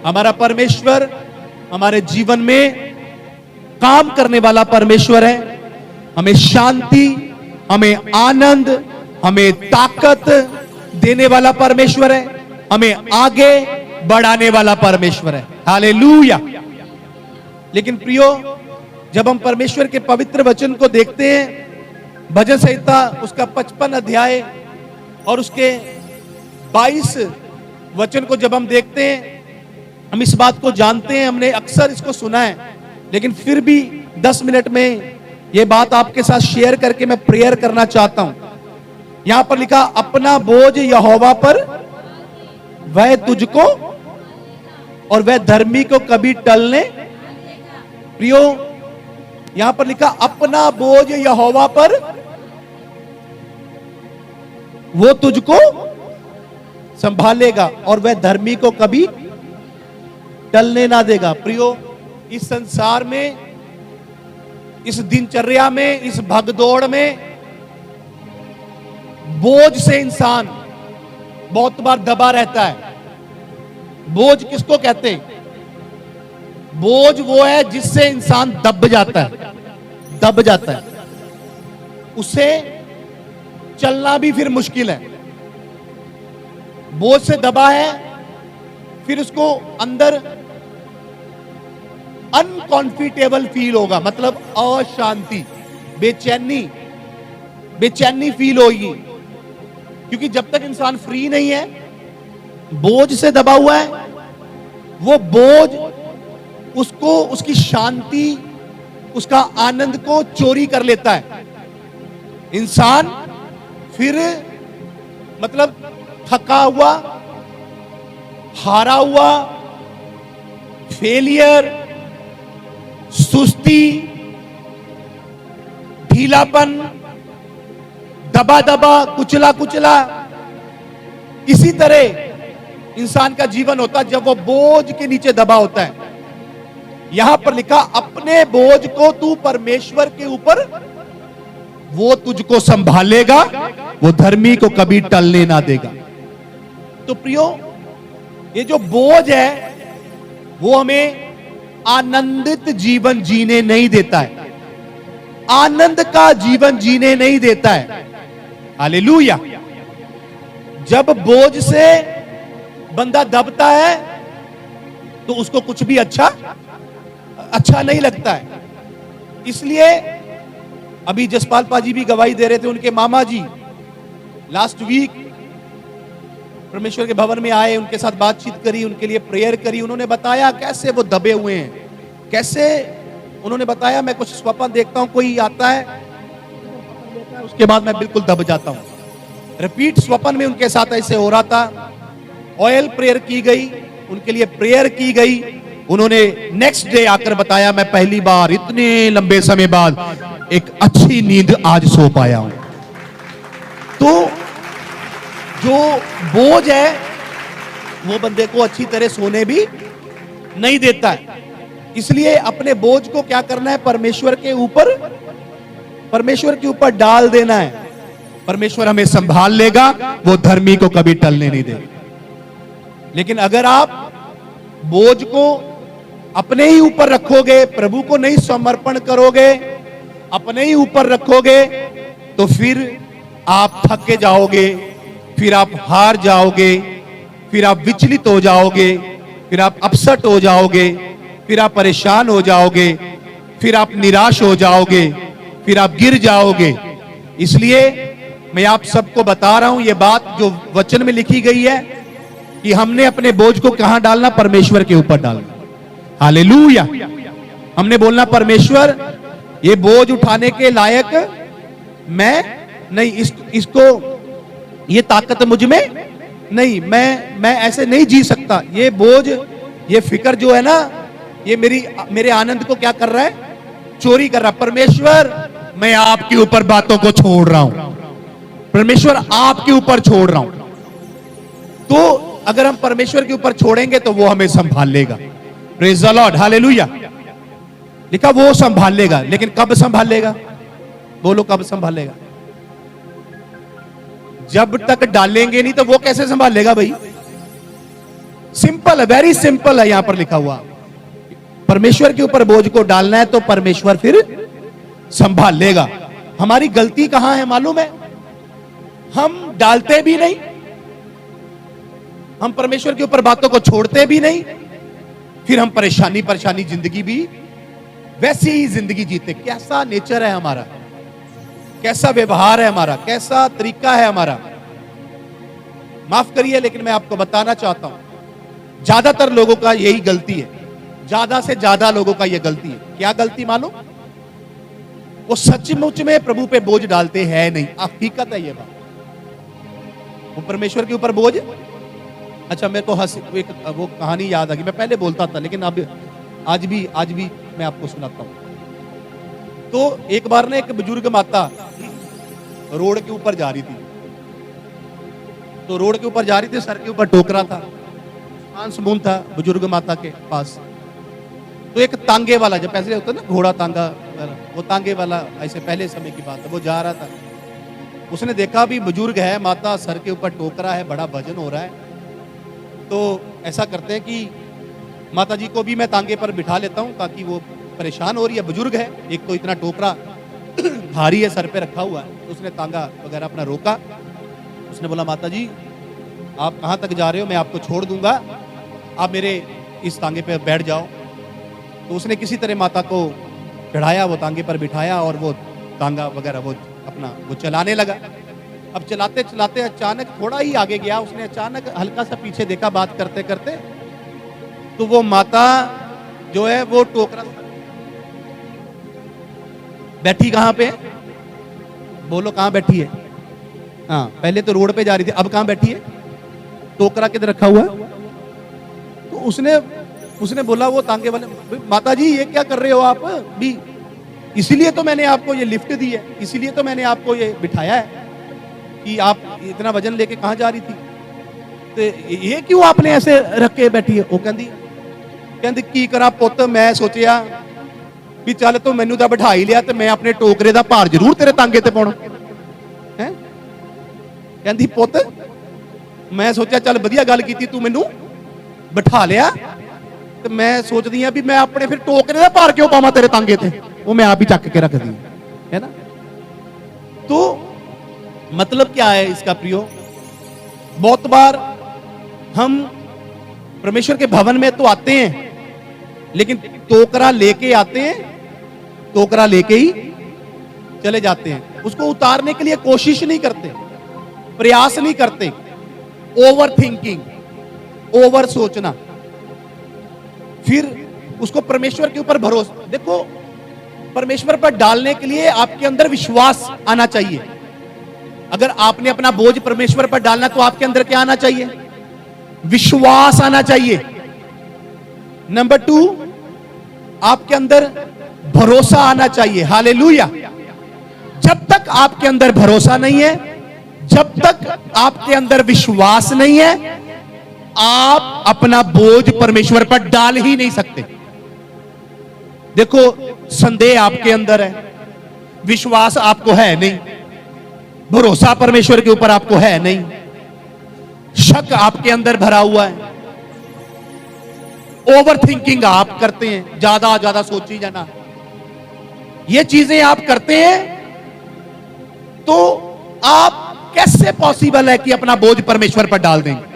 हमारा परमेश्वर हमारे जीवन में काम करने वाला परमेश्वर है। हमें शांति, हमें आनंद, हमें ताकत देने वाला परमेश्वर है। हमें आगे बढ़ाने वाला परमेश्वर है। हालेलुया। लेकिन प्रियो, जब हम परमेश्वर के पवित्र वचन को देखते हैं, भजन संहिता उसका 55 अध्याय और उसके 22 वचन को जब हम देखते हैं, हम इस बात को जानते हैं, हमने अक्सर इसको सुना है, लेकिन फिर भी 10 मिनट में यह बात आपके साथ शेयर करके मैं प्रेयर करना चाहता हूं। यहां पर लिखा, अपना बोझ यहोवा पर, वह तुझको और वह धर्मी को कभी टलने। प्रियो, यहां पर लिखा, अपना बोझ यहोवा पर, वो तुझको संभालेगा और वह धर्मी को कभी टलने ना देगा। प्रियो, इस संसार में, इस दिनचर्या में, इस भगदौड़ में बोझ से इंसान बहुत बार दबा रहता है। बोझ किसको कहते हैं? बोझ वो है जिससे इंसान दब जाता है, दब जाता है, उससे चलना भी फिर मुश्किल है। बोझ से दबा है, फिर उसको अंदर अनकंफर्टेबल फील होगा, मतलब अशांति, बेचैनी फील होगी, क्योंकि जब तक इंसान फ्री नहीं है, बोझ से दबा हुआ है, वो बोझ उसको, उसकी शांति, उसका आनंद को चोरी कर लेता है। इंसान फिर मतलब थका हुआ, हारा हुआ, फेलियर, सुस्ती, ढीलापन, दबा दबा, कुचला कुचला, इसी तरह इंसान का जीवन होता है जब वो बोझ के नीचे दबा होता है। यहां पर लिखा, अपने बोझ को तू परमेश्वर के ऊपर, वो तुझको संभालेगा, वो धर्मी को कभी टलने ना देगा। तो प्रियो, ये जो बोझ है वो हमें आनंदित जीवन जीने नहीं देता है, आनंद का जीवन जीने नहीं देता है। हालेलुया। जब बोझ से बंदा दबता है तो उसको कुछ भी अच्छा नहीं लगता है। इसलिए अभी जसपाल पाजी भी गवाही दे रहे थे, उनके मामा जी लास्ट वीक परमेश्वर के भवन में आए, उनके साथ बातचीत करी, उनके लिए प्रेयर करी। उन्होंने बताया कैसे वो दबे हुए हैं, कैसे उन्होंने बताया, मैं कुछ स्वप्न देखता हूं, कोई आता है, उसके बाद मैं बिल्कुल दब जाता हूं। रिपीट स्वप्न में उनके साथ ऐसे हो रहा था। ऑयल प्रेयर की गई, उनके लिए प्रेयर की गई। उन्होंने नेक्स्ट डे आकर बताया, मैं पहली बार इतने लंबे समय बाद एक अच्छी नींद आज सो पाया हूं। तो जो बोझ है वो बंदे को अच्छी तरह सोने भी नहीं देता है। इसलिए अपने बोझ को क्या करना है? परमेश्वर के ऊपर डाल देना है। परमेश्वर हमें संभाल लेगा, वो धर्मी को कभी टलने नहीं देगा। लेकिन अगर आप बोझ को अपने ही ऊपर रखोगे, प्रभु को नहीं समर्पण करोगे, अपने ही ऊपर रखोगे, तो फिर आप थके जाओगे, फिर आप हार जाओगे, फिर आप विचलित हो जाओगे, फिर आप अपसेट हो जाओगे, फिर आप परेशान हो जाओगे, फिर आप निराश हो जाओगे, फिर आप गिर जाओगे। इसलिए मैं आप सबको बता रहा हूं, यह बात जो वचन में लिखी गई है कि हमने अपने बोझ को कहां डालना? परमेश्वर के ऊपर डालना। हालेलुया। हमने बोलना, परमेश्वर ये बोझ उठाने के लायक मैं नहीं, इसको ये ताकत मुझ में नहीं, मैं ऐसे नहीं जी सकता। ये बोझ, ये फिक्र जो है ना, ये मेरे आनंद को क्या कर रहा है? चोरी कर रहा है। परमेश्वर, मैं आपके ऊपर बातों को छोड़ रहा हूं, परमेश्वर आपके ऊपर छोड़ रहा हूं। तो अगर हम परमेश्वर के ऊपर छोड़ेंगे तो वो हमें संभाल लेगा। Praise the Lord, hallelujah. लिखा वो संभाल लेगा, लेकिन कब संभाल लेगा? बोलो, कब संभाल लेगा? जब तक डालेंगे नहीं तो वो कैसे संभाल लेगा भाई? सिंपल है, वेरी सिंपल है। यहां पर लिखा हुआ परमेश्वर के ऊपर बोझ को डालना है तो परमेश्वर फिर संभाल लेगा। हमारी गलती कहां है मालूम है? हम डालते भी नहीं, हम परमेश्वर के ऊपर बातों को छोड़ते भी नहीं, फिर हम परेशानी परेशानी जिंदगी भी वैसी ही जिंदगी जीते। कैसा नेचर है हमारा, कैसा व्यवहार है हमारा, कैसा तरीका है हमारा। माफ करिए लेकिन मैं आपको बताना चाहता हूं, ज्यादातर लोगों का यही गलती है, ज्यादा से ज्यादा लोगों का यह गलती है। क्या गलती मालूम? वो सचमुच में प्रभु पे बोझ डालते हैं नहीं। हकीकत है ये बात। वो परमेश्वर के ऊपर बोझ, अच्छा मेरे को एक वो कहानी याद आ गई। मैं पहले बोलता था लेकिन अब आज भी मैं आपको सुनाता हूं। तो एक बार ना एक बुजुर्ग माता रोड के ऊपर जा रही थी। तो रोड के ऊपर जा रही थी, सर के ऊपर टोकरा था, समून था बुजुर्ग माता के पास। तो एक तांगे वाला, जब पैसे होता है ना घोड़ा तांगा, वो तांगे वाला, ऐसे पहले समय की बात है, वो जा रहा था। उसने देखा भी बुजुर्ग है, माता सर के ऊपर टोकरा है, बड़ा वजन हो रहा है। तो ऐसा करते हैं कि माता जी को भी मैं तांगे पर बिठा लेता हूं ताकि वो परेशान हो रही है, बुजुर्ग है, एक तो इतना टोकरा भारी है, सर पे रखा हुआ है। तो उसने तांगा वगैरह अपना रोका। उसने बोला माता जी आप कहाँ तक जा रहे हो, मैं आपको छोड़ दूंगा, आप मेरे इस तांगे पे बैठ जाओ। तो उसने किसी तरह माता को चढ़ाया, वो तांगे पर बिठाया और वो तांगा वगैरह वो अपना वो चलाने लगा। अब चलाते चलाते अचानक थोड़ा ही आगे गया, उसने अचानक हल्का सा पीछे देखा बात करते करते, तो वो माता जो है वो टोकरा बैठी कहां पे, बोलो कहां बैठी है? हाँ, पहले तो रोड पे जा रही थी, अब कहां बैठी है? टोकरा किधर रखा हुआ है? तो उसने बोला वो तांगे वाले, माता जी ये क्या कर रहे हो आप भी? इसीलिए तो मैंने आपको ये लिफ्ट दी है, इसीलिए तो मैंने आपको ये बिठाया है कि आप इतना वजन लेके कहां जा रही थी, तो ये क्यों आपने ऐसे रख के बैठी है? वो कहती की करा पुत, मैं सोचिया भी चल तू मैनू तो बिठा ही लिया, तो मैं अपने टोकरे का भार जरूर तेरे तांगे ते पाउणा है। कहती पुत मैं सोचा चल वधिया गल कीती, तू मैनू बिठा लिया, तो मैं सोचदी हां भी मैं अपने फिर टोकरे का भार क्यों पावां तेरे तांगे ते, वो मैं आप ही चक के रख दी है ना। तो मतलब क्या है इसका प्रियो? बहुत बार हम परमेश्वर के भवन में तो आते हैं लेकिन टोकरा लेके आते हैं, टोकरा लेके ही चले जाते हैं। उसको उतारने के लिए कोशिश नहीं करते, प्रयास नहीं करते। ओवर थिंकिंग, ओवर सोचना, फिर उसको परमेश्वर के ऊपर भरोसा। देखो परमेश्वर पर डालने के लिए आपके अंदर विश्वास आना चाहिए। अगर आपने अपना बोझ परमेश्वर पर डालना तो आपके अंदर क्या आना चाहिए? विश्वास आना चाहिए। नंबर 2, आपके अंदर भरोसा आना चाहिए। हालेलुया। जब तक आपके अंदर भरोसा नहीं है, जब तक आपके अंदर विश्वास नहीं है, आप अपना बोझ परमेश्वर पर डाल ही नहीं सकते। देखो संदेह आपके अंदर है, विश्वास आपको है नहीं, भरोसा परमेश्वर के ऊपर आपको है नहीं, शक आपके अंदर भरा हुआ है, ओवर थिंकिंग आप करते हैं, ज्यादा सोची जाना, ये चीजें आप करते हैं, तो आप कैसे पॉसिबल है कि अपना बोझ परमेश्वर पर डाल देंगे?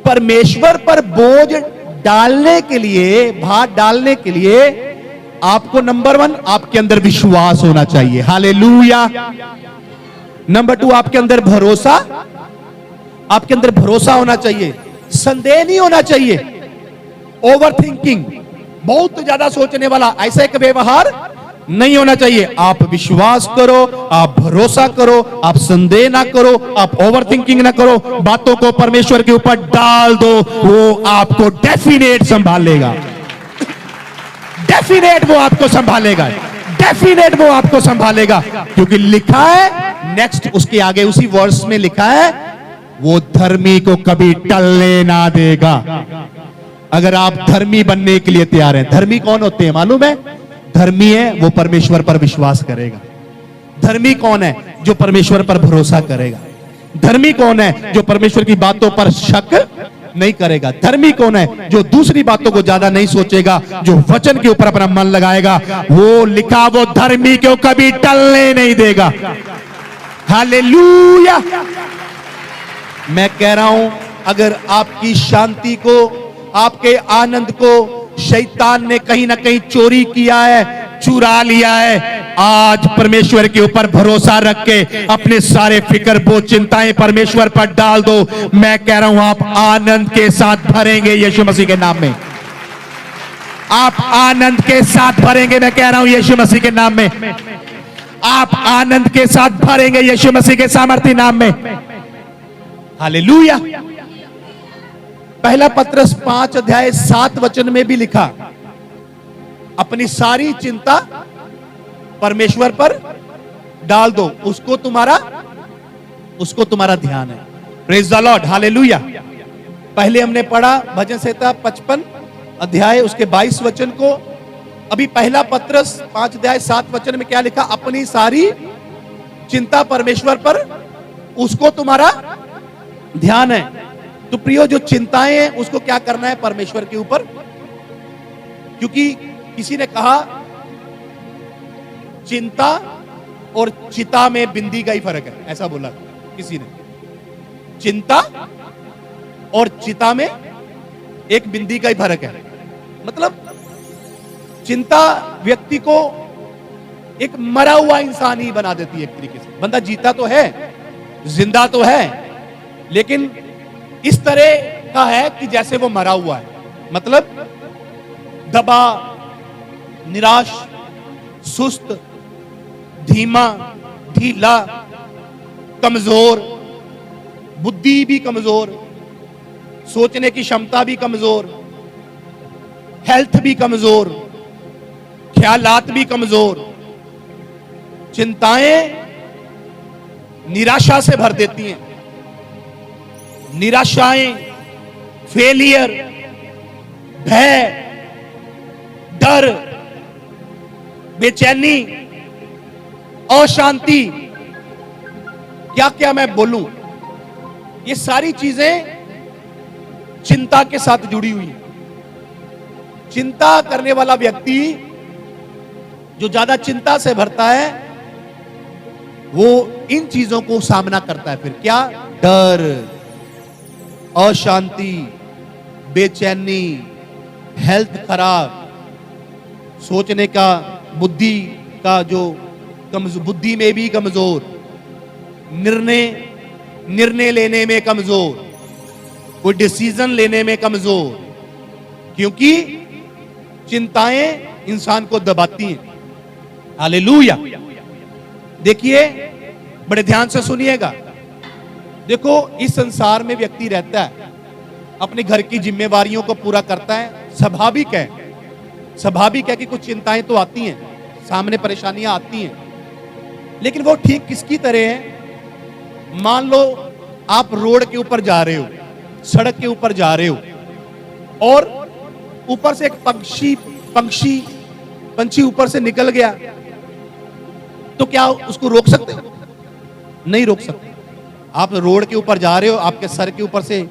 परमेश्वर पर बोझ डालने के लिए, भार डालने के लिए आपको नंबर 1 आपके अंदर विश्वास होना चाहिए। हालेलुया। नंबर 2 आपके अंदर भरोसा, आपके अंदर भरोसा होना चाहिए, संदेह नहीं होना चाहिए। ओवर थिंकिंग, बहुत ज्यादा सोचने वाला ऐसा एक व्यवहार नहीं होना चाहिए। आप विश्वास करो, आप भरोसा करो, आप संदेह ना करो, आप ओवर थिंकिंग ना करो, बातों को परमेश्वर के ऊपर डाल दो, वो आपको डेफिनेट संभाल लेगा। डेफिनेट वो आपको संभालेगा, डेफिनेट वो आपको संभालेगा, क्योंकि लिखा है नेक्स्ट, उसके आगे उसी वर्स में लिखा है, वो धर्मी को कभी टलने ना देगा। अगर आप धर्मी बनने के लिए तैयार हैं, धर्मी कौन होते हैं मालूम है? धर्मी है वो परमेश्वर पर विश्वास करेगा। धर्मी कौन है? जो परमेश्वर पर भरोसा करेगा। धर्मी कौन है? जो परमेश्वर की बातों पर शक नहीं करेगा। धर्मी कौन है? जो दूसरी बातों को ज्यादा नहीं सोचेगा, जो वचन के ऊपर अपना मन लगाएगा। वो लिखा, वो धर्मी को कभी टलने नहीं देगा। हालेलुया। मैं कह रहा हूं, अगर आपकी शांति को, आपके आनंद को शैतान ने कहीं ना कहीं चोरी किया है, चुरा लिया है, आज परमेश्वर के ऊपर भरोसा रख के अपने सारे फिक्र बोझ चिंताएं परमेश्वर पर डाल दो। मैं कह रहा हूं, आप आनंद के साथ भरेंगे यीशु मसीह के नाम में। आप आनंद के साथ भरेंगे, मैं कह रहा हूं यीशु मसीह के नाम में। आप आनंद के साथ भरेंगे यीशु मसीह के सामर्थी नाम में। हालेलुया। पहला पत्रस 5 अध्याय 7 वचन में भी लिखा, अपनी सारी चिंता परमेश्वर पर डाल दो, उसको तुम्हारा ध्यान है। Praise the Lord. हालेलुया। पहले हमने पढ़ा भजन संहिता 55 अध्याय उसके 22 वचन को। अभी पहला पत्रस 5 अध्याय 7 वचन में क्या लिखा? अपनी सारी चिंता परमेश्वर पर, उसको तुम्हारा ध्यान है। तो प्रियो, जो चिंताएं हैं उसको क्या करना है? परमेश्वर के ऊपर। क्योंकि किसी ने कहा, चिंता और चिता में बिंदी का ही फर्क है, ऐसा बोला किसी ने। चिंता और चिता में एक बिंदी का ही फर्क है। मतलब चिंता व्यक्ति को एक मरा हुआ इंसान ही बना देती है एक तरीके से। बंदा जीता तो है, जिंदा तो है, लेकिन इस तरह का है कि जैसे वो मरा हुआ है। मतलब दबा, निराश, सुस्त, धीमा, ढीला, कमजोर, बुद्धि भी कमजोर, सोचने की क्षमता भी कमजोर, हेल्थ भी कमजोर, ख्यालात भी कमजोर। चिंताएं निराशा से भर देती हैं। निराशाएं, फेलियर, भय, डर, बेचैनी, अशांति, क्या क्या मैं बोलूं, ये सारी चीजें चिंता के साथ जुड़ी हुई। चिंता करने वाला व्यक्ति जो ज्यादा चिंता से भरता है, वो इन चीजों को सामना करता है। फिर क्या? डर, अशांति, बेचैनी, हेल्थ खराब, सोचने का, बुद्धि का जो बुद्धि में भी कमजोर, निर्णय लेने में कमजोर, कोई डिसीजन लेने में कमजोर। क्योंकि चिंताएं इंसान को दबाती हैं। हालेलुया। देखिए, बड़े ध्यान से सुनिएगा। देखो, इस संसार में व्यक्ति रहता है, अपने घर की जिम्मेवारियों को पूरा करता है। स्वाभाविक है कि कुछ चिंताएं तो आती हैं, सामने परेशानियां आती हैं, लेकिन वो ठीक किसकी तरह है? मान लो आप रोड के ऊपर जा रहे हो, सड़क के ऊपर जा रहे हो, और ऊपर से एक पंछी ऊपर से निकल गया, तो क्या उसको रोक सकते हो? नहीं रोक सकते। आप रोड के ऊपर जा रहे हो, आपके सर के ऊपर से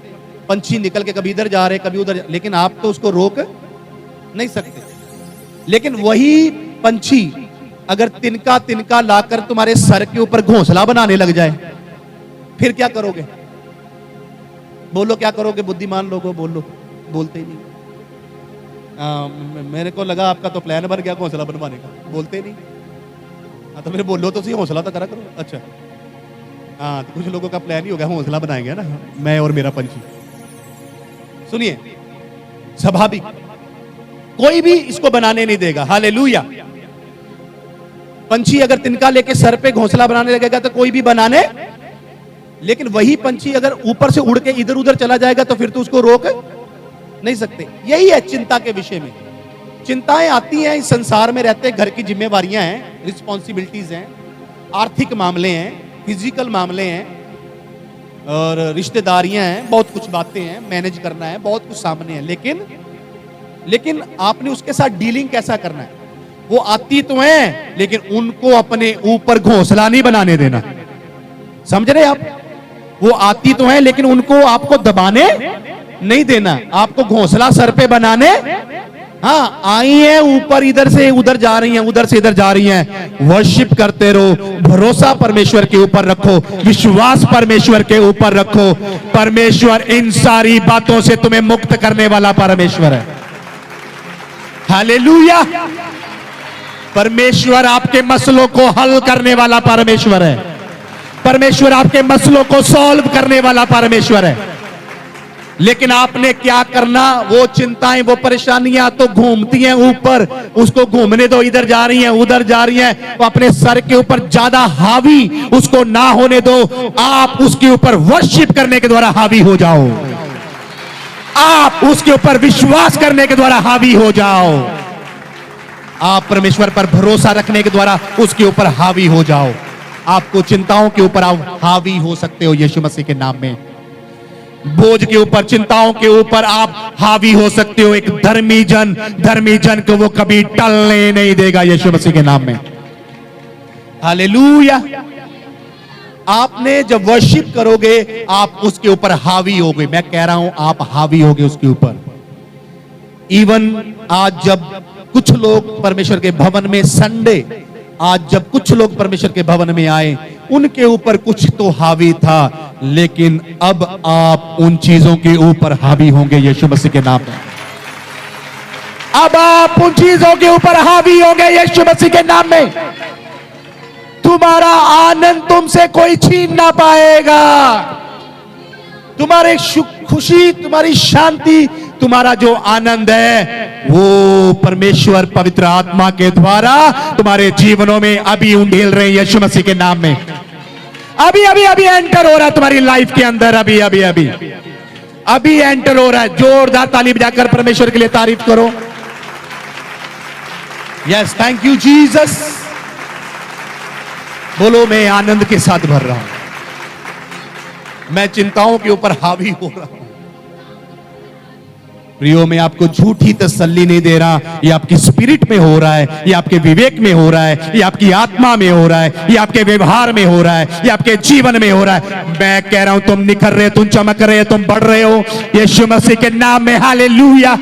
पंछी निकल के कभी इधर जा रहे कभी उधर, लेकिन आप तो उसको रोक नहीं सकते। लेकिन वही पंछी अगर तिनका लाकर तुम्हारे सर के ऊपर घोंसला बनाने लग जाए, फिर क्या करोगे? बोलो क्या करोगे? बुद्धिमान लोगों बोलो। बोलते ही नहीं। मेरे को लगा आपका तो प्लान बन गया घोंसला बनवाने का, बोलते नहीं। हाँ तो मेरे बोलो तो सही, हौसला तो करा करो। अच्छा, हाँ तो कुछ लोगों का प्लान ही हो गया, हौसला बनाएंगे ना, मैं और मेरा पंछी। सुनिए, स्वाभाविक, कोई भी इसको बनाने नहीं देगा। हालेलुया। पंछी अगर तिनका लेके सर पे घोंसला बनाने लगेगा तो कोई भी बनाने, लेकिन वही पंछी अगर ऊपर से उड़ के इधर उधर चला जाएगा तो फिर तो उसको रोक नहीं सकते। यही है चिंता के विषय में। चिंताएं आती हैं, इस संसार में रहते, घर की जिम्मेवारियां हैं, रिस्पॉन्सिबिलिटीज हैं, आर्थिक मामले हैं, फिजिकल मामले हैं, और रिश्तेदारियां हैं, बहुत कुछ बातें हैं, मैनेज करना है, बहुत कुछ सामने है। लेकिन आपने उसके साथ डीलिंग कैसा करना है? वो आती तो हैं, लेकिन उनको अपने ऊपर घोंसला नहीं बनाने देना। समझ रहे आप? वो आती तो हैं, लेकिन उनको आपको दबाने नहीं देना, आपको घोंसला सर पे बनाने। हाँ, आई हैं ऊपर, इधर से उधर जा रही हैं, उधर से इधर जा रही हैं। वर्शिप करते रहो, भरोसा परमेश्वर के ऊपर रखो, विश्वास परमेश्वर के ऊपर रखो। परमेश्वर इन सारी बातों से तुम्हें मुक्त करने वाला परमेश्वर है। हालेलुया। परमेश्वर आपके मसलों को हल करने वाला परमेश्वर है। परमेश्वर आपके मसलों को सॉल्व करने वाला परमेश्वर है। लेकिन आपने क्या करना, वो चिंताएं, वो परेशानियां तो घूमती हैं ऊपर, उसको घूमने दो। इधर जा रही हैं, उधर जा रही हैं, तो अपने सर के ऊपर ज्यादा हावी उसको ना होने दो। आप उसके ऊपर वर्शिप करने के द्वारा हावी हो जाओ। आप उसके ऊपर विश्वास करने के द्वारा हावी हो जाओ। आप परमेश्वर पर भरोसा रखने के द्वारा उसके ऊपर हावी हो जाओ। आपको चिंताओं के ऊपर आप हावी हो सकते हो यीशु मसीह के नाम में। बोझ के ऊपर, चिंताओं के ऊपर आप हावी हो सकते हो। एक धर्मी जन को वो कभी टलने नहीं देगा यीशु मसीह के नाम में। हालेलुया। आपने जब वर्शिप करोगे, आप उसके ऊपर हावी होगे। मैं कह रहा हूं, आप हावी होगे उसके ऊपर। इवन आज जब कुछ लोग परमेश्वर के भवन में संडे, आज जब कुछ लोग परमेश्वर के भवन में आए, उनके ऊपर कुछ तो हावी था, लेकिन अब आप उन चीजों के ऊपर हावी होंगे यीशु मसीह के नाम में। अब आप उन चीजों के ऊपर हावी होंगे यीशु मसीह के नाम में। तुम्हारा आनंद तुमसे कोई छीन ना पाएगा। तुम्हारी खुशी, तुम्हारी शांति, तुम्हारा जो आनंद है, वो परमेश्वर पवित्र आत्मा के द्वारा तुम्हारे जीवनों में अभी उंडेल रहे हैं यीशु मसीह के नाम में। अभी अभी अभी एंटर हो रहा है तुम्हारी लाइफ के अंदर। अभी अभी अभी अभी एंटर हो रहा है। जोरदार ताली बजाकर परमेश्वर के लिए तारीफ करो। Yes, thank you Jesus. बोलो, मैं आनंद के साथ भर रहा हूं, मैं चिंताओं के ऊपर हावी हो रहा हूं। प्रियो, मैं आपको झूठी तसल्ली नहीं दे रहा। ये आपकी स्पिरिट में हो रहा है, ये आपके विवेक में हो रहा है, ये आपकी आत्मा में हो रहा है, ये आपके व्यवहार में हो रहा है, ये आपके जीवन में हो रहा है। मैं कह रहा हूं, तुम निखर रहे हो, तुम चमक रहे हो, तुम बढ़ रहे हो यीशु मसीह के नाम में। हालेलुया।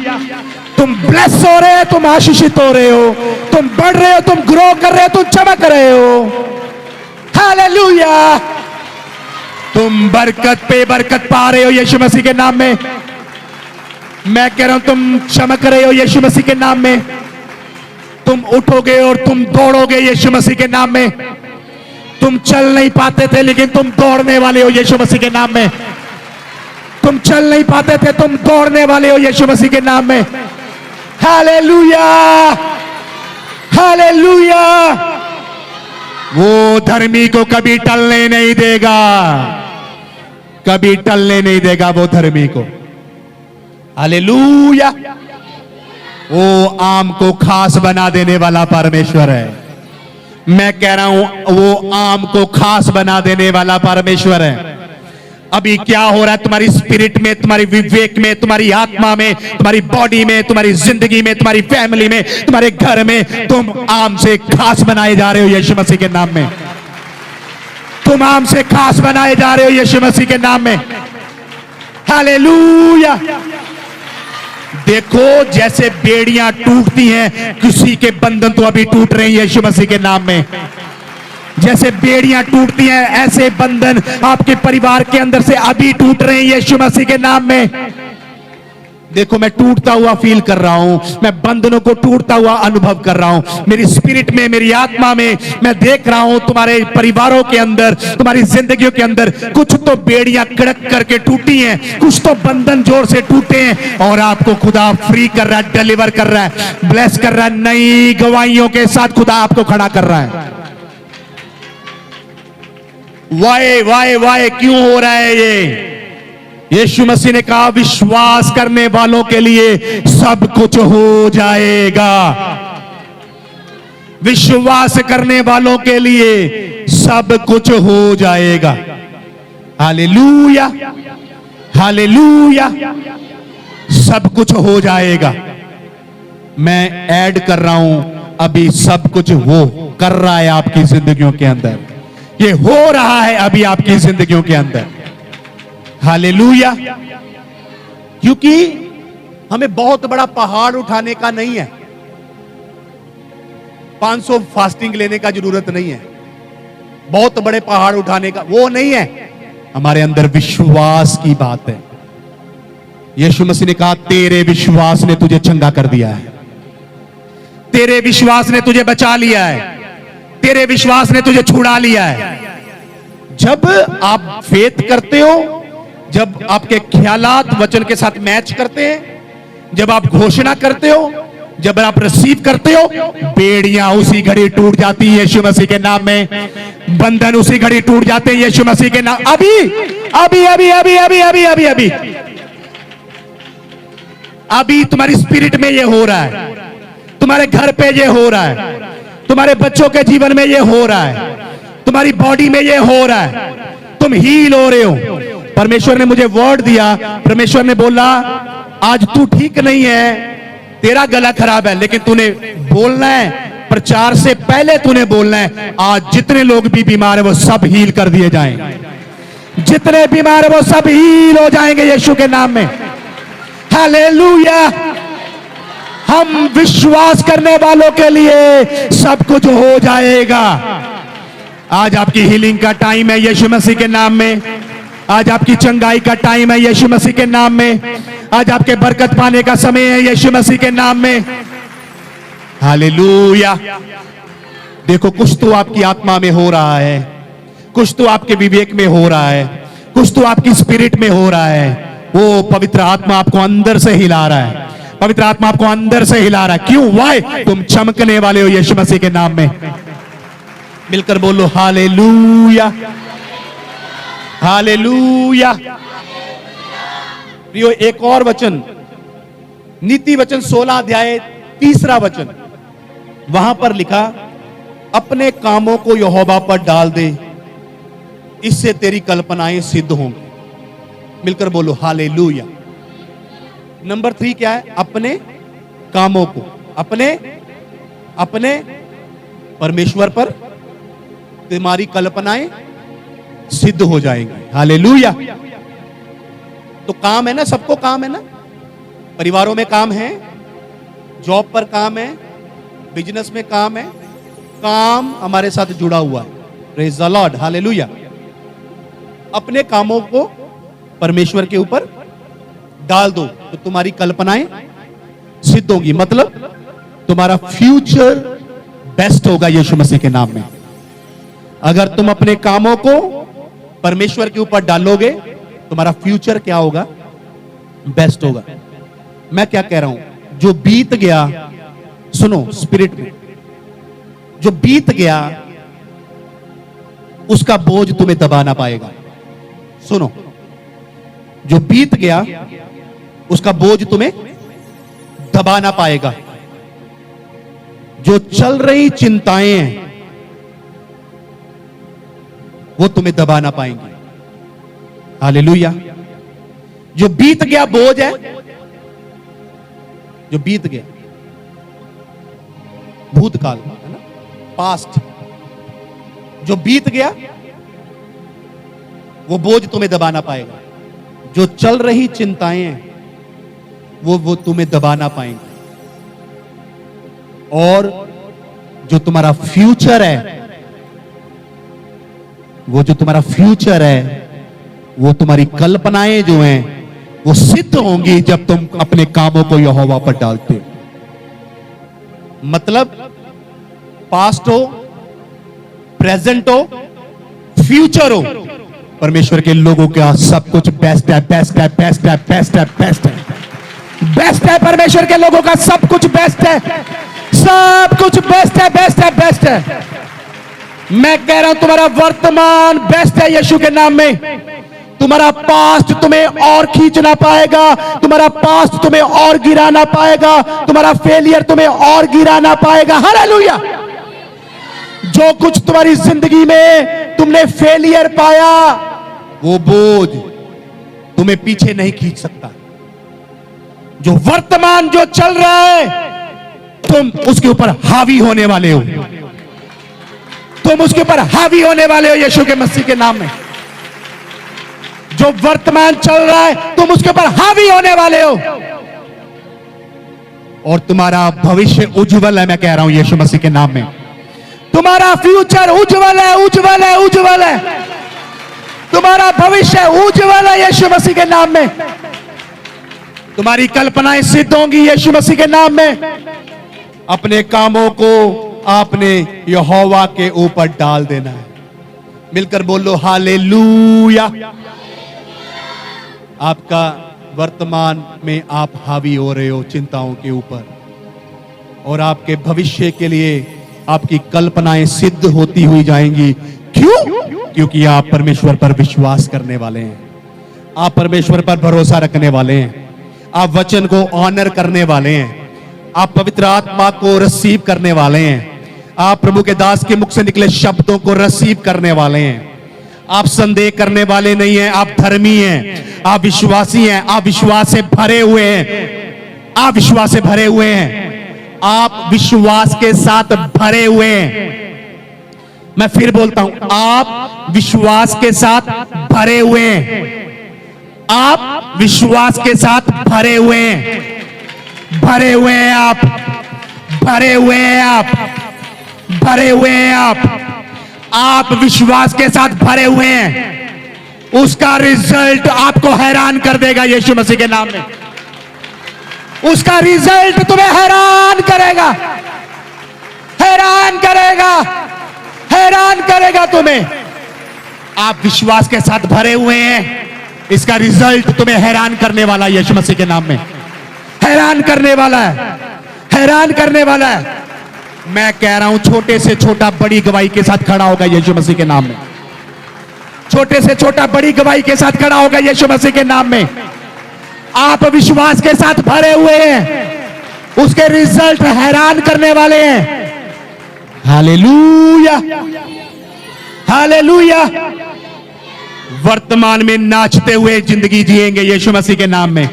तुम ब्लेस हो रहे हो, तुम आशीषित हो रहे हो, तुम बढ़ रहे हो, तुम ग्रो कर रहे हो, तुम चमक रहे हो। हालेलुया। तुम बरकत पे बरकत पा रहे हो यीशु मसीह के नाम में। मैं कह रहा हूं, तुम चमक रहे हो यीशु मसीह के नाम में। तुम उठोगे और तुम दौड़ोगे यीशु मसीह के नाम में। तुम चल नहीं पाते थे, लेकिन तुम दौड़ने वाले हो यीशु मसीह के नाम में। तुम चल नहीं पाते थे, तुम दौड़ने वाले हो यीशु मसीह के नाम में। Hallelujah, hallelujah. वो धर्मी को कभी टलने नहीं देगा, कभी टलने नहीं देगा वो धर्मी को। हालेलुया। वो आम को खास बना देने वाला परमेश्वर है। मैं कह रहा हूं, वो आम को खास बना देने वाला परमेश्वर है। अभी क्या हो रहा है तुम्हारी स्पिरिट में, तुम्हारी विवेक में, तुम्हारी आत्मा में, तुम्हारी बॉडी में, तुम्हारी जिंदगी में, तुम्हारी फैमिली में, तुम्हारे घर में, तुम आम से खास बनाए जा रहे हो यीशु मसीह के नाम में। तुम आम से खास बनाए जा रहे हो यीशु मसीह के नाम में। हालेलुया। देखो, जैसे बेड़ियां टूटती हैं, किसी के बंधन तो अभी टूट रहे हैं यीशु मसीह के नाम में। जैसे बेड़ियां टूटती हैं, ऐसे बंधन आपके परिवार के अंदर से अभी टूट रहे हैं यीशु मसीह के नाम में। देखो, मैं टूटता हुआ फील कर रहा हूं, मैं बंधनों को टूटता हुआ अनुभव कर रहा हूं। मेरी स्पिरिट में, मेरी आत्मा में मैं देख रहा हूं, तुम्हारे परिवारों के अंदर, तुम्हारी जिंदगियों के अंदर कुछ तो बेड़ियां कड़क करके टूटी हैं, कुछ तो बंधन जोर से टूटे हैं, और आपको खुदा फ्री कर रहा है, डिलीवर कर रहा है, ब्लेस कर रहा है। नई गवाहियों के साथ खुदा आपको खड़ा कर रहा है। वाए वाए वाए, क्यों हो रहा है ये? यीशु मसीह ने कहा, विश्वास करने वालों के लिए सब कुछ हो जाएगा। विश्वास करने वालों के लिए सब कुछ हो जाएगा। Hallelujah, hallelujah. सब कुछ हो जाएगा। मैं ऐड कर रहा हूं, अभी सब कुछ वो कर रहा है आपकी जिंदगियों के अंदर। ये हो रहा है अभी आपकी जिंदगियों के अंदर। हालेलुया। क्योंकि हमें बहुत बड़ा पहाड़ उठाने का नहीं है, 500 फास्टिंग लेने का जरूरत नहीं है, बहुत बड़े पहाड़ उठाने का वो नहीं है। हमारे अंदर विश्वास की बात है। यीशु मसीह ने कहा तेरे विश्वास ने तुझे चंगा कर दिया है, तेरे विश्वास ने तुझे बचा लिया है, तेरे विश्वास ने तुझे छुड़ा लिया है। जब आप फेथ करते हो, जब आपके ख्यालात वचन के साथ मैच करते हैं, जब आप घोषणा करते हो, जब आप रिसीव करते हो, बेड़ियां उसी घड़ी टूट जाती है यीशु मसीह के नाम में, बंधन उसी घड़ी टूट जाते हैं यीशु मसीह के नाम। अभी अभी अभी अभी अभी अभी अभी अभी अभी तुम्हारी स्पिरिट में ये हो रहा है, तुम्हारे घर पे ये हो रहा है, तुम्हारे बच्चों के जीवन में ये हो रहा है, तुम्हारी बॉडी में ये हो रहा है, तुम हील हो रहे हो। परमेश्वर ने मुझे वर्ड दिया, परमेश्वर ने बोला आज तू ठीक नहीं है, तेरा गला खराब है, लेकिन तूने बोलना है, प्रचार से पहले तूने बोलना है आज जितने लोग भी बीमार है वो सब हील कर दिए जाएंगे, जितने बीमार है वो सब हील हो जाएंगे यीशु के नाम में। हालेलुया। हम विश्वास करने वालों के लिए सब कुछ हो जाएगा। आज आपकी हीलिंग का टाइम है यीशु मसीह के नाम में, आज आपकी चंगाई का टाइम है यीशु मसीह के नाम में, आज आपके बरकत पाने का समय है यीशु मसीह के नाम में। हालेलुया। देखो कुछ तो आपकी आत्मा में हो रहा है, कुछ तो आपके विवेक में हो रहा है, कुछ तो आपकी स्पिरिट में हो रहा है। वो पवित्र आत्मा आपको अंदर से हिला रहा है, पवित्र आत्मा आपको अंदर से हिला रहा है। क्यों? वाई? तुम चमकने वाले हो यीशु मसीह के नाम में। मिलकर बोलो हालेलुया, हालेलुया। प्रियो एक और वचन, नीति वचन 16 अध्याय 3 वचन, वहां पर लिखा अपने कामों को यहोवा पर डाल दे, इससे तेरी कल्पनाएं सिद्ध होंगी। मिलकर बोलो हालेलुया। नंबर 3 क्या है? अपने कामों को, अपने परमेश्वर पर तुम्हारी कल्पनाएं सिद्ध हो जाएंगी। हालेलुया। तो काम है ना, सबको काम है ना, परिवारों में काम है, जॉब पर काम है, बिजनेस में काम है, काम हमारे साथ जुड़ा हुआ है। Praise the Lord. हालेलुया। अपने कामों को परमेश्वर के ऊपर डाल दो तो तुम्हारी कल्पनाएं सिद्ध होंगी, मतलब तुम्हारा फ्यूचर बेस्ट होगा यीशु मसीह के नाम में। अगर तुम अपने कामों को परमेश्वर के ऊपर डालोगे, तुम्हारा फ्यूचर क्या होगा? बेस्ट होगा। मैं क्या कह रहा हूं? जो बीत गया, सुनो स्पिरिट में, जो बीत गया उसका बोझ तुम्हें दबा ना पाएगा। सुनो, जो बीत गया उसका बोझ तुम्हें दबा ना पाएगा। जो चल रही चिंताएं हैं वो तुम्हें दबा ना पाएंगी। हालेलुया। जो बीत गया बोझ है, जो बीत गया, भूतकाल है ना, पास्ट, जो बीत गया वो बोझ तुम्हें दबा ना पाएगा। जो चल रही चिंताएं हैं वो तुम्हें दबा ना पाएंगे। और जो तुम्हारा फ्यूचर है, वो जो तुम्हारा फ्यूचर है, वो तुम्हारी कल्पनाएं जो हैं वो सिद्ध होंगी जब तुम अपने कामों को यहोवा पर डालते हो। मतलब पास्ट हो, प्रेजेंट हो, फ्यूचर हो, परमेश्वर के लोगों का सब कुछ बेस्ट है, बेस्ट है, बेस्ट है, बेस्ट है, बेस्ट है, बेस्ट है। परमेश्वर के लोगों का सब कुछ बेस्ट है, सब कुछ बेस्ट है, बेस्ट है, बेस्ट है। मैं कह रहा हूं तुम्हारा वर्तमान बेस्ट है यीशु के नाम में। तुम्हारा पास्ट तुम्हें और खींच ना पाएगा, तुम्हारा पास्ट तुम्हें और गिरा ना पाएगा, तुम्हारा फेलियर तुम्हें और गिरा ना पाएगा। हालेलुया। जो कुछ तुम्हारी जिंदगी में तुमने फेलियर पाया, वो बोझ तुम्हें पीछे नहीं खींच सकता। जो वर्तमान जो चल रहा है, तुम उसके ऊपर हावी होने वाले हो, तुम उसके ऊपर हावी होने वाले हो यीशु के मसीह के नाम में। जो वर्तमान चल रहा है तुम उसके ऊपर हावी होने वाले हो, और तुम्हारा भविष्य उज्जवल है। मैं कह रहा हूं यीशु मसीह के नाम में, तुम्हारा फ्यूचर उज्जवल है, उज्जवल है, उज्जवल है। तुम्हारा भविष्य उज्जवल है यीशु मसीह के नाम में। तुम्हारी कल्पनाएं सिद्ध होंगी यीशु मसीह के नाम में। अपने कामों को आपने यहोवा के ऊपर डाल देना है। मिलकर बोलो हालेलुया। आपका वर्तमान में आप हावी हो रहे हो चिंताओं के ऊपर, और आपके भविष्य के लिए आपकी कल्पनाएं सिद्ध होती हुई जाएंगी। क्यों? क्योंकि आप परमेश्वर पर विश्वास करने वाले हैं, आप परमेश्वर पर भरोसा रखने वाले हैं, आप वचन को ऑनर करने वाले हैं, आप पवित्र आत्मा को रिसीव करने वाले हैं, आप प्रभु के दास के मुख से निकले शब्दों को रिसीव करने वाले हैं। आप संदेह करने वाले नहीं हैं, आप धर्मी हैं, आप विश्वासी हैं, आप विश्वास से भरे हुए हैं, आप विश्वास से भरे हुए हैं, आप विश्वास के साथ भरे हुए हैं। मैं फिर बोलता हूं, आप विश्वास के साथ भरे हुए हैं, आप विश्वास के साथ भरे हुए हैं, भरे हुए हैं आप, भरे हुए हैं आप, भरे हुए हैं आप विश्वास के साथ भरे हुए हैं। उसका रिजल्ट आपको हैरान कर देगा यीशु मसीह के नाम में। उसका रिजल्ट तुम्हें हैरान करेगा, हैरान करेगा, हैरान करेगा तुम्हें। आप विश्वास के साथ भरे हुए हैं, इसका रिजल्ट तुम्हें हैरान करने वाला है यीशु मसीह के नाम में। हैरान करने वाला है, हैरान करने वाला है। मैं कह रहा हूं छोटे से छोटा बड़ी गवाही के साथ खड़ा होगा यीशु मसीह के नाम में। छोटे से छोटा बड़ी गवाही के साथ खड़ा होगा यीशु मसीह के नाम में। आप विश्वास के साथ भरे हुए हैं, उसके रिजल्ट हैरान करने वाले हैं। Hallelujah, hallelujah. वर्तमान में नाचते हुए जिंदगी जिएंगे यीशु मसीह के नाम में।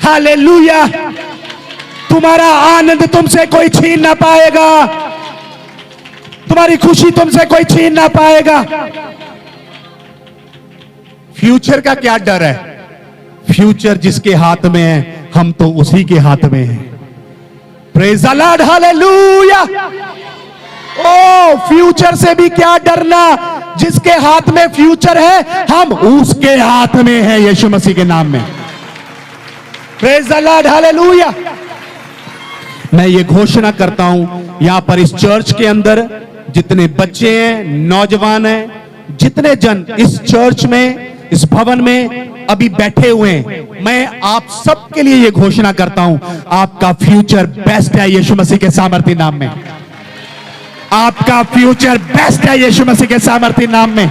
हालेलुया। तुम्हारा आनंद तुमसे कोई छीन ना पाएगा, तुम्हारी खुशी तुमसे कोई छीन ना पाएगा। फ्यूचर का क्या डर है? फ्यूचर जिसके हाथ में है, हम तो उसी के हाथ में हैं। Praise the Lord, hallelujah. Oh, future से भी क्या डरना, जिसके हाथ में फ्यूचर है, हम उसके हाथ में हैं यीशु मसीह के नाम में। Praise the Lord, hallelujah. मैं ये घोषणा करता हूं, यहां पर इस चर्च के अंदर जितने बच्चे हैं, नौजवान हैं, जितने जन इस चर्च में, इस भवन में अभी बैठे हुए हैं, मैं आप सबके लिए ये घोषणा करता हूं, आपका फ्यूचर बेस्ट है यीशु मसीह के सामर्थी नाम में। आपका फ्यूचर बेस्ट है यीशु मसीह के सामर्थी नाम में।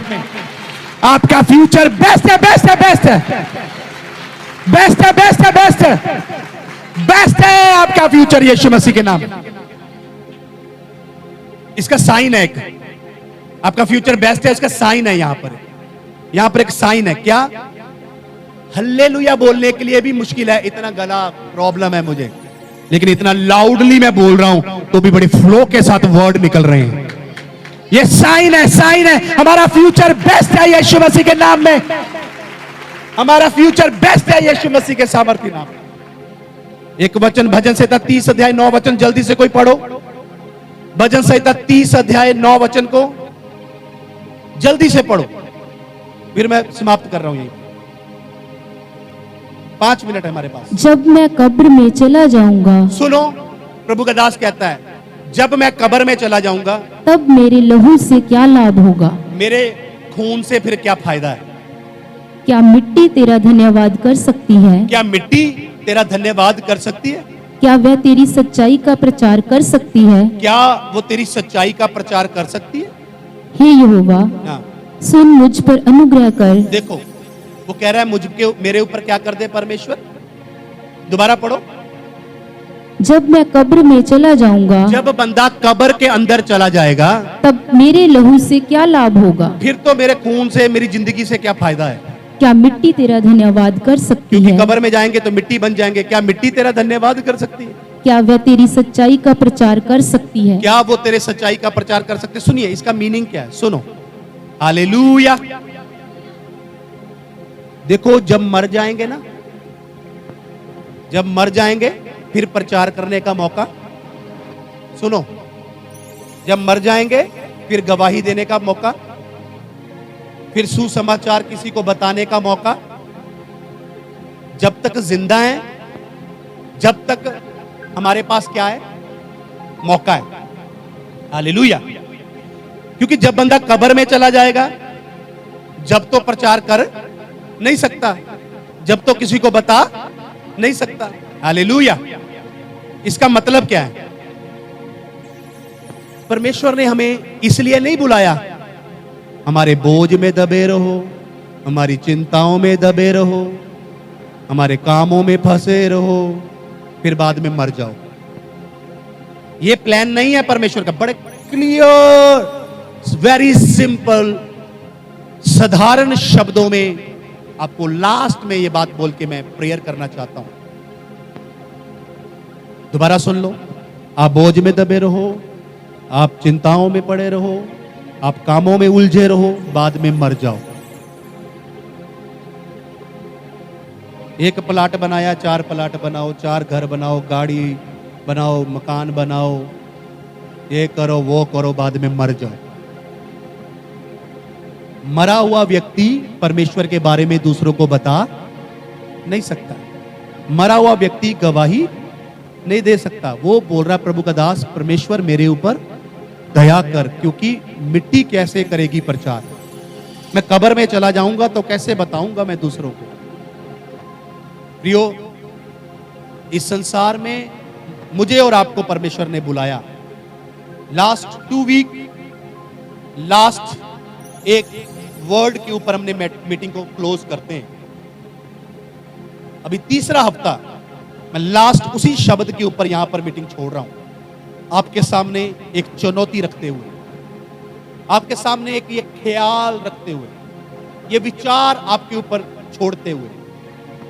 आपका फ्यूचर बेस्ट है, बेस्ट है, बेस्ट है, बेस्ट है, बेस्ट है, बेस्ट है, बेस्ट है आपका फ्यूचर यीशु मसीह के नाम। इसका साइन है, एक आपका फ्यूचर बेस्ट है, इसका साइन है। यहां पर एक साइन है। क्या? हल्लेलुया बोलने के लिए भी मुश्किल है, इतना गला प्रॉब्लम है मुझे, लेकिन इतना लाउडली मैं बोल रहा हूं तो भी बड़े फ्लो के साथ वर्ड निकल रहे हैं। ये साइन है, साइन है। हमारा फ्यूचर बेस्ट है यीशु मसीह के नाम में। हमारा फ्यूचर बेस्ट है यीशु मसीह के सामर्थी नाम में। एक वचन भजन संहिता 30 अध्याय 9 वचन जल्दी से कोई पढ़ो। भजन संहिता 30 अध्याय 9 वचन को जल्दी से पढ़ो, फिर मैं समाप्त कर रहा हूं। यही 5 मिनट है हमारे पास। जब मैं कब्र में चला जाऊंगा, सुनो, प्रभु का दास कहता है, जब मैं कब्र में चला जाऊंगा, तब मेरे लहू से क्या लाभ होगा? मेरे खून से फिर क्या फायदा है? क्या मिट्टी तेरा धन्यवाद कर सकती है? क्या मिट्टी तेरा धन्यवाद कर सकती है? क्या वह तेरी सच्चाई का प्रचार कर सकती है? क्या वो तेरी सच्चाई का प्रचार कर सकती है? हे यहोवा, हाँ। सुन, मुझ पर अनुग्रह कर। देखो, वो कह रहा है मुझके मेरे ऊपर क्या कर दे परमेश्वर। दोबारा पढ़ो। जब मैं कब्र में चला जाऊंगा, जब बंदा कब्र के अंदर चला जाएगा, तब मेरे लहू से क्या लाभ होगा? फिर तो मेरे खून से, मेरी जिंदगी से क्या फायदा है? क्या मिट्टी तेरा धन्यवाद कर सकती क्योंकि है? कब्र में जाएंगे तो मिट्टी बन जाएंगे। क्या मिट्टी तेरा धन्यवाद कर सकती है? क्या वह तेरी सच्चाई का प्रचार कर सकती है? क्या वो तेरे सच्चाई का प्रचार कर सकते? सुनिए, इसका मीनिंग क्या है, सुनो। हालेलुया। देखो, जब मर जाएंगे ना, जब मर जाएंगे फिर प्रचार करने का मौका। सुनो, जब मर जाएंगे फिर गवाही देने का मौका, फिर सुसमाचार किसी को बताने का मौका। जब तक जिंदा हैं, जब तक हमारे पास क्या है, मौका है। हालेलुया। क्योंकि जब बंदा कब्र में चला जाएगा, जब तो प्रचार कर नहीं सकता, जब तो किसी को बता नहीं सकता। हालेलुया। इसका मतलब क्या है? परमेश्वर ने हमें इसलिए नहीं बुलाया हमारे बोझ में दबे रहो, हमारी चिंताओं में दबे रहो, हमारे कामों में फंसे रहो, फिर बाद में मर जाओ। ये प्लान नहीं है परमेश्वर का। बड़े क्लियर, वेरी सिंपल, साधारण शब्दों में आपको लास्ट में ये बात बोल के मैं प्रेयर करना चाहता हूं। दोबारा सुन लो। आप बोझ में दबे रहो, आप चिंताओं में पड़े रहो, आप कामों में उलझे रहो, बाद में मर जाओ। एक प्लाट बनाया, 4 प्लाट बनाओ, 4 घर बनाओ, गाड़ी बनाओ, मकान बनाओ, ये करो वो करो, बाद में मर जाओ। मरा हुआ व्यक्ति परमेश्वर के बारे में दूसरों को बता नहीं सकता। मरा हुआ व्यक्ति गवाही नहीं दे सकता। वो बोल रहा प्रभु का दास, परमेश्वर मेरे ऊपर दया कर, क्योंकि मिट्टी कैसे करेगी प्रचार? मैं कब्र में चला जाऊंगा तो कैसे बताऊंगा मैं दूसरों को? प्रियो, इस संसार में मुझे और आपको परमेश्वर ने बुलाया। लास्ट 2 वीक, लास्ट एक वर्ड के ऊपर हमने मीटिंग को क्लोज करते हैं। अभी तीसरा हफ्ता मैं लास्ट उसी शब्द के ऊपर यहां पर मीटिंग छोड़ रहा हूं, आपके सामने एक चुनौती रखते हुए, आपके सामने एक ये ख्याल रखते हुए, ये विचार आपके ऊपर छोड़ते हुए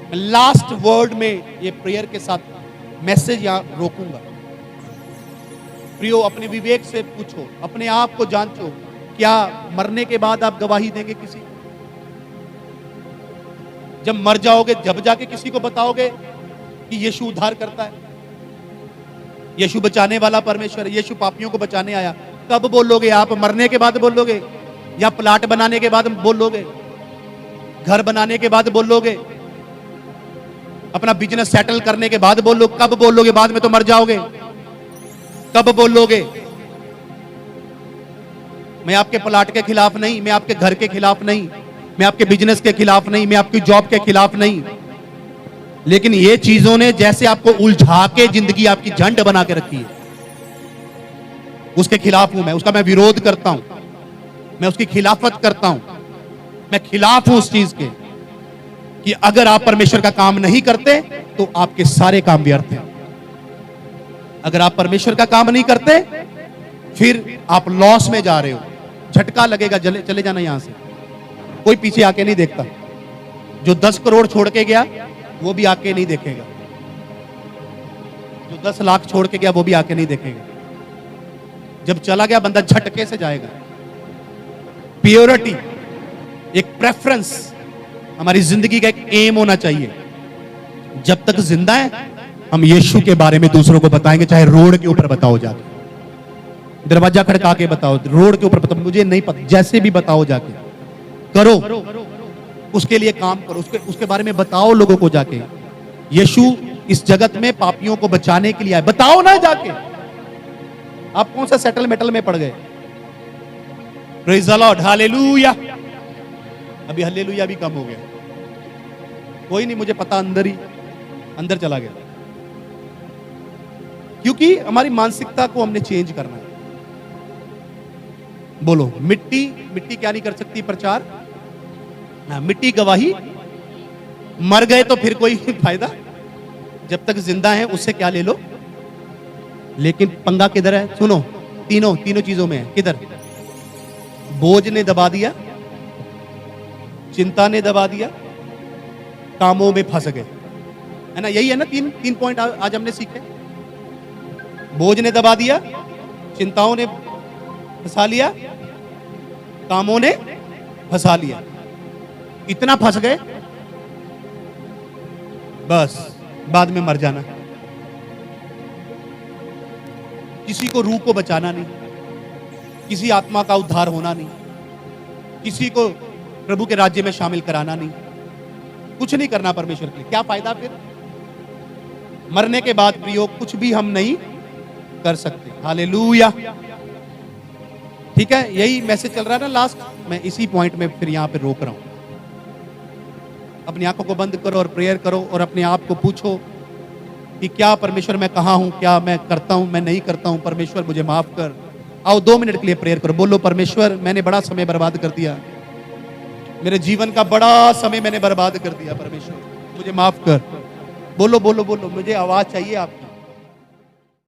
मैं लास्ट वर्ड में ये प्रेयर के साथ मैसेज यहां रोकूंगा। प्रियो, अपने विवेक से पूछो, अपने आप को जांचो, क्या मरने के बाद आप गवाही देंगे किसी? जब मर जाओगे जब जाके किसी को बताओगे कि यीशु उद्धार करता है, यीशु बचाने वाला परमेश्वर है, यीशु पापियों को बचाने आया? कब बोलोगे आप? मरने के बाद बोलोगे, या प्लाट बनाने के बाद बोलोगे, घर बनाने के बाद बोलोगे, अपना बिजनेस सेटल करने के बाद बोलो? कब बोलोगे? बाद में तो मर जाओगे। कब बोलोगे? मैं आपके प्लाट के खिलाफ नहीं, मैं आपके घर के खिलाफ नहीं, मैं आपके बिजनेस के खिलाफ नहीं, मैं आपकी जॉब के खिलाफ नहीं, लेकिन ये चीजों ने जैसे आपको उलझा के जिंदगी आपकी झंड बना के रखी है, उसके खिलाफ हूं मैं, उसका मैं विरोध करता हूं, मैं उसकी खिलाफत करता हूं। मैं खिलाफ हूं उस चीज के कि अगर आप परमेश्वर का काम नहीं करते तो आपके सारे काम व्यर्थ हैं। अगर आप परमेश्वर का काम नहीं करते फिर आप लॉस में जा रहे हो, झटका लगेगा, चले जाना यहां से। कोई पीछे आके नहीं देखता। जो 10 करोड़ छोड़ के गया वो भी आके नहीं देखेगा, जो 10 लाख छोड़ के गया वो भी आके नहीं देखेगा। जब चला गया बंदा झटके से जाएगा। प्योरिटी, एक प्रेफरेंस हमारी जिंदगी का एक एम होना चाहिए। जब तक जिंदा है हम यीशु के बारे में दूसरों को बताएंगे, चाहे रोड के ऊपर बताओ, जाके दरवाजा खड़का के बताओ, रोड के ऊपर बताओ, मुझे नहीं पता, जैसे भी बताओ, जाके करो, उसके लिए काम करो, उसके बारे में बताओ लोगों को जाके। यीशु इस जगत में पापियों को बचाने के लिए आए, बताओ ना जाके। आप कौन सा सेटल मेटल में पड़ गए? Praise the Lord, hallelujah. अभी हालेलुया भी कम हो गया। कोई नहीं, मुझे पता, अंदर चला गया, क्योंकि हमारी मानसिकता को हमने चेंज करना है। बोलो, मिट्टी क्या नहीं कर सकती? प्रचार। मिट्टी गवाही। मर गए तो फिर कोई फायदा? जब तक जिंदा है उससे क्या ले लो? लेकिन पंगा किधर है? सुनो, तीनों चीजों में है। किधर? बोझ ने दबा दिया, चिंता ने दबा दिया, कामों में फंस गए, है ना? यही है ना, तीन पॉइंट आज हमने सीखे। बोझ ने दबा दिया, चिंताओं ने फंसा लिया, कामों ने फंसा लिया। इतना फंस गए बस बाद में मर जाना। किसी को रूह को बचाना नहीं, किसी आत्मा का उद्धार होना नहीं, किसी को प्रभु के राज्य में शामिल कराना नहीं, कुछ नहीं करना परमेश्वर के लिए। क्या फायदा फिर? मरने के बाद प्रियो कुछ भी हम नहीं कर सकते। हालेलुया। ठीक है, यही मैसेज चल रहा है ना लास्ट। मैं इसी पॉइंट में फिर यहां पे रोक रहा हूं। अपनी आंखों को बंद करो और प्रेयर करो और अपने आप को पूछो कि क्या परमेश्वर मैं कहां हूं, क्या मैं करता हूं, मैं नहीं करता हूं, परमेश्वर मुझे माफ कर। आओ 2 मिनट के लिए प्रेयर करो। बोलो परमेश्वर मैंने बड़ा समय बर्बाद कर दिया, मेरे जीवन का बड़ा समय मैंने बर्बाद कर दिया, परमेश्वर मुझे माफ कर। बोलो बोलो बोलो, मुझे आवाज चाहिए आपकी।